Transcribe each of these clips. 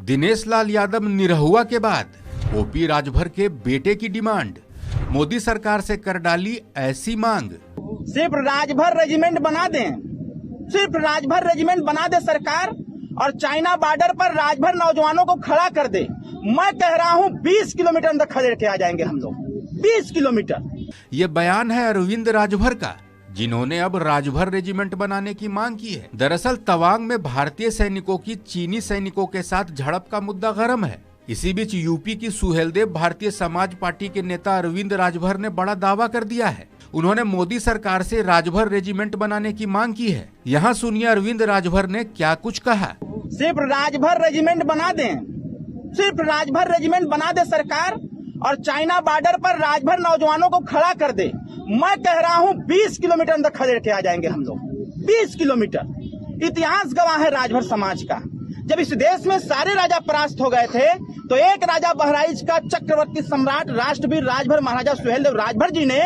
दिनेश लाल यादव निरहुआ के बाद ओपी राजभर के बेटे की डिमांड, मोदी सरकार से कर डाली ऐसी मांग। सिर्फ राजभर रेजिमेंट बना दें, सिर्फ राजभर रेजिमेंट बना दे सरकार और चाइना बॉर्डर पर राजभर नौजवानों को खड़ा कर दे। मैं कह रहा हूं 20 किलोमीटर अंदर खदेड़ के आ जाएंगे हम लोग, 20 किलोमीटर। ये बयान है अरविंद राजभर का, जिन्होंने अब राजभर रेजिमेंट बनाने की मांग की है। दरअसल तवांग में भारतीय सैनिकों की चीनी सैनिकों के साथ झड़प का मुद्दा गर्म है। इसी बीच यूपी की सुहेलदेव भारतीय समाज पार्टी के नेता अरविंद राजभर ने बड़ा दावा कर दिया है। उन्होंने मोदी सरकार से राजभर रेजिमेंट बनाने की मांग की है। यहाँ सुनिए अरविंद राजभर ने क्या कुछ कहा। सिर्फ राजभर रेजिमेंट बना दें, सिर्फ राजभर रेजिमेंट बना दे सरकार और चाइना बॉर्डर पर राजभर नौजवानों को खड़ा कर दे। मैं कह रहा हूं 20 किलोमीटर अंदर खदेड़ के आ जाएंगे हम लोग, 20 किलोमीटर। इतिहास गवाह है राजभर समाज का। जब इस देश में सारे राजा परास्त हो गए थे तो एक राजा बहराइच का चक्रवर्ती सम्राट राष्ट्रवीर राजभर महाराजा सुहेलदेव राजभर जी ने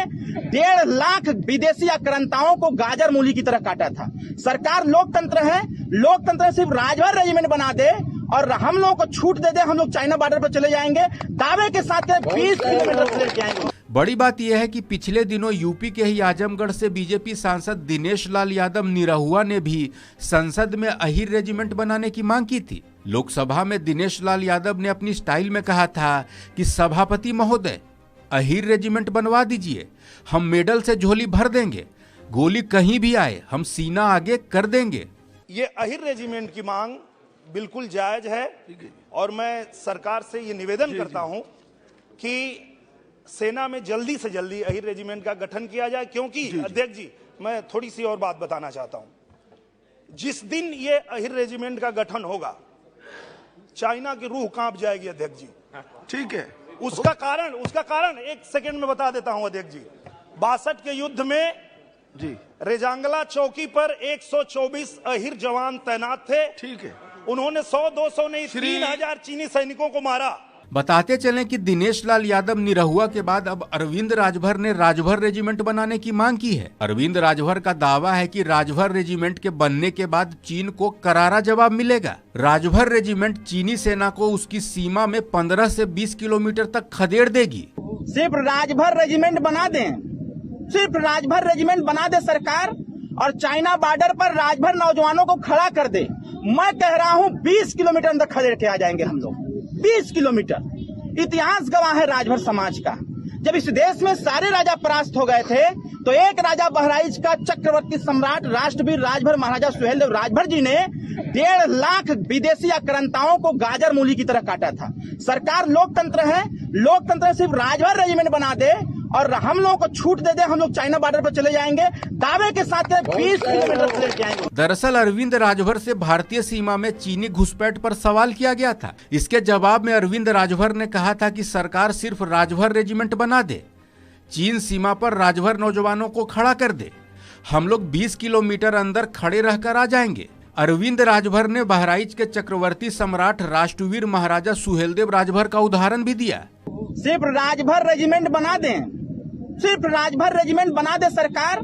1.5 लाख विदेशी आक्रांताओं को गाजर मूली की तरह काटा था। सरकार लोकतंत्र है, लोकतंत्र सिर्फ राजभर रेजिमेंट बना दे और हम लोगों को छूट दे दे, हम लोग चाइना बॉर्डर पर चले जाएंगे, दावे के साथ 20 किलोमीटर लेके आएंगे। बड़ी बात यह है कि पिछले दिनों यूपी के ही आजमगढ़ से बीजेपी सांसद दिनेश लाल यादव निरहुआ ने भी संसद में अहिर रेजिमेंट बनाने की मांग की थी। लोकसभा में दिनेश लाल यादव ने अपनी स्टाइल में कहा था कि सभापति महोदय, अहिर रेजिमेंट बनवा दीजिए, हम मेडल से झोली भर देंगे, गोली कहीं भी आए हम सीना आगे कर देंगे। ये अहिर रेजिमेंट की मांग बिल्कुल जायज है और मैं सरकार से ये निवेदन करता हूं कि सेना में जल्दी से जल्दी अहिर रेजिमेंट का गठन किया जाए, क्योंकि अध्यक्ष जी मैं थोड़ी सी और बात बताना चाहता हूं। जिस दिन ये अहिर रेजिमेंट का गठन होगा चाइना की रूह कांप जाएगी अध्यक्ष जी। ठीक है, उसका कारण एक सेकंड में बता देता हूं अध्यक्ष जी। 62 के युद्ध में जी रेजांगला चौकी पर 124 अहिर जवान तैनात थे। ठीक है, उन्होंने 100-200 नहीं 3000 चीनी सैनिकों को मारा। बताते चलें कि दिनेश लाल यादव निरहुआ के बाद अब अरविंद राजभर ने राजभर रेजिमेंट बनाने की मांग की है। अरविंद राजभर का दावा है कि राजभर रेजिमेंट के बनने के बाद चीन को करारा जवाब मिलेगा। राजभर रेजिमेंट चीनी सेना को उसकी सीमा में 15 से 20 किलोमीटर तक खदेड़ देगी। सिर्फ राजभर रेजिमेंट बना दें, सिर्फ राजभर रेजिमेंट बना दे सरकार और चाइना बॉर्डर पर राजभर नौजवानों को खड़ा कर दे। मैं कह रहा हूं 20 किलोमीटर अंदर खदेड़ के आ जाएंगे हम लोग, 20 किलोमीटर। इतिहास गवाह है राजभर समाज का। जब इस देश में सारे राजा परास्त हो गए थे तो एक राजा बहराइच का चक्रवर्ती सम्राट राष्ट्रवीर राजभर महाराजा सुहेलदेव राजभर जी ने 1.5 लाख विदेशी आक्रांताओं को गाजर मूली की तरह काटा था। सरकार लोकतंत्र है, लोकतंत्र सिर्फ राजभर रेजिमेंट बना दे और हम लोगों को छूट दे दे, हम लोग चाइना बॉर्डर पर चले जाएंगे, दावे के साथ 20 किलोमीटर लेके आएंगे। दरअसल अरविंद राजभर से भारतीय सीमा में चीनी घुसपैठ पर सवाल किया गया था। इसके जवाब में अरविंद राजभर ने कहा था कि सरकार सिर्फ राजभर रेजिमेंट बना दे, चीन सीमा पर राजभर नौजवानों को खड़ा कर दे, हम लोग 20 किलोमीटर अंदर खड़े रहकर आ जाएंगे। अरविंद राजभर ने बहराइच के चक्रवर्ती सम्राट राष्ट्रवीर महाराजा सुहेलदेव राजभर का उदाहरण भी दिया। सिर्फ राजभर रेजिमेंट बना दें, सिर्फ राजभर रेजिमेंट बना दे सरकार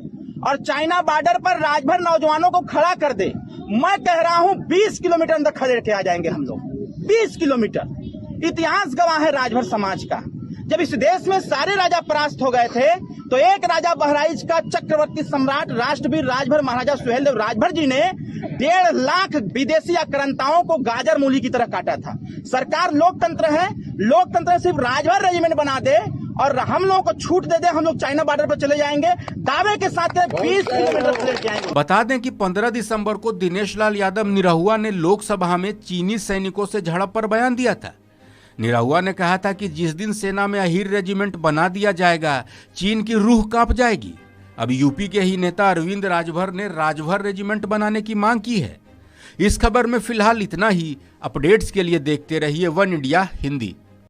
और चाइना बॉर्डर पर राजभर नौजवानों को खड़ा कर दे। मैं कह रहा हूं 20 किलोमीटर अंदर खदेड़ के आ जाएंगे हम लोग, 20 किलोमीटर। इतिहास गवाह है राजभर समाज का। जब इस देश में सारे राजा परास्त हो गए थे तो एक राजा बहराइच का चक्रवर्ती सम्राट राष्ट्रवीर राजभर महाराजा सुहेलदेव राजभर जी ने 1.5 लाख विदेशी आक्रांताओं को गाजर मूली की तरह काटा था। सरकार लोकतंत्र है, लोकतंत्र सिर्फ राजभर रेजिमेंट बना दे और हम लोगों को छूट दे दे, हम लोग चाइना बॉर्डर पर चले जाएंगे, दावे के साथ 20 किलोमीटर लेके आएंगे। बता दें कि 15 दिसंबर को दिनेश लाल यादव निरहुआ ने लोकसभा में चीनी सैनिकों से झड़प पर बयान दिया था। निरहुआ ने कहा था कि जिस दिन सेना में अहिर रेजिमेंट बना दिया जाएगा चीन की रूह कांप जाएगी। अब यूपी के ही नेता अरविंद राजभर ने राजभर रेजिमेंट बनाने की मांग की है। इस खबर में फिलहाल इतना ही। अपडेट्स के लिए देखते रहिए वन इंडिया हिंदी।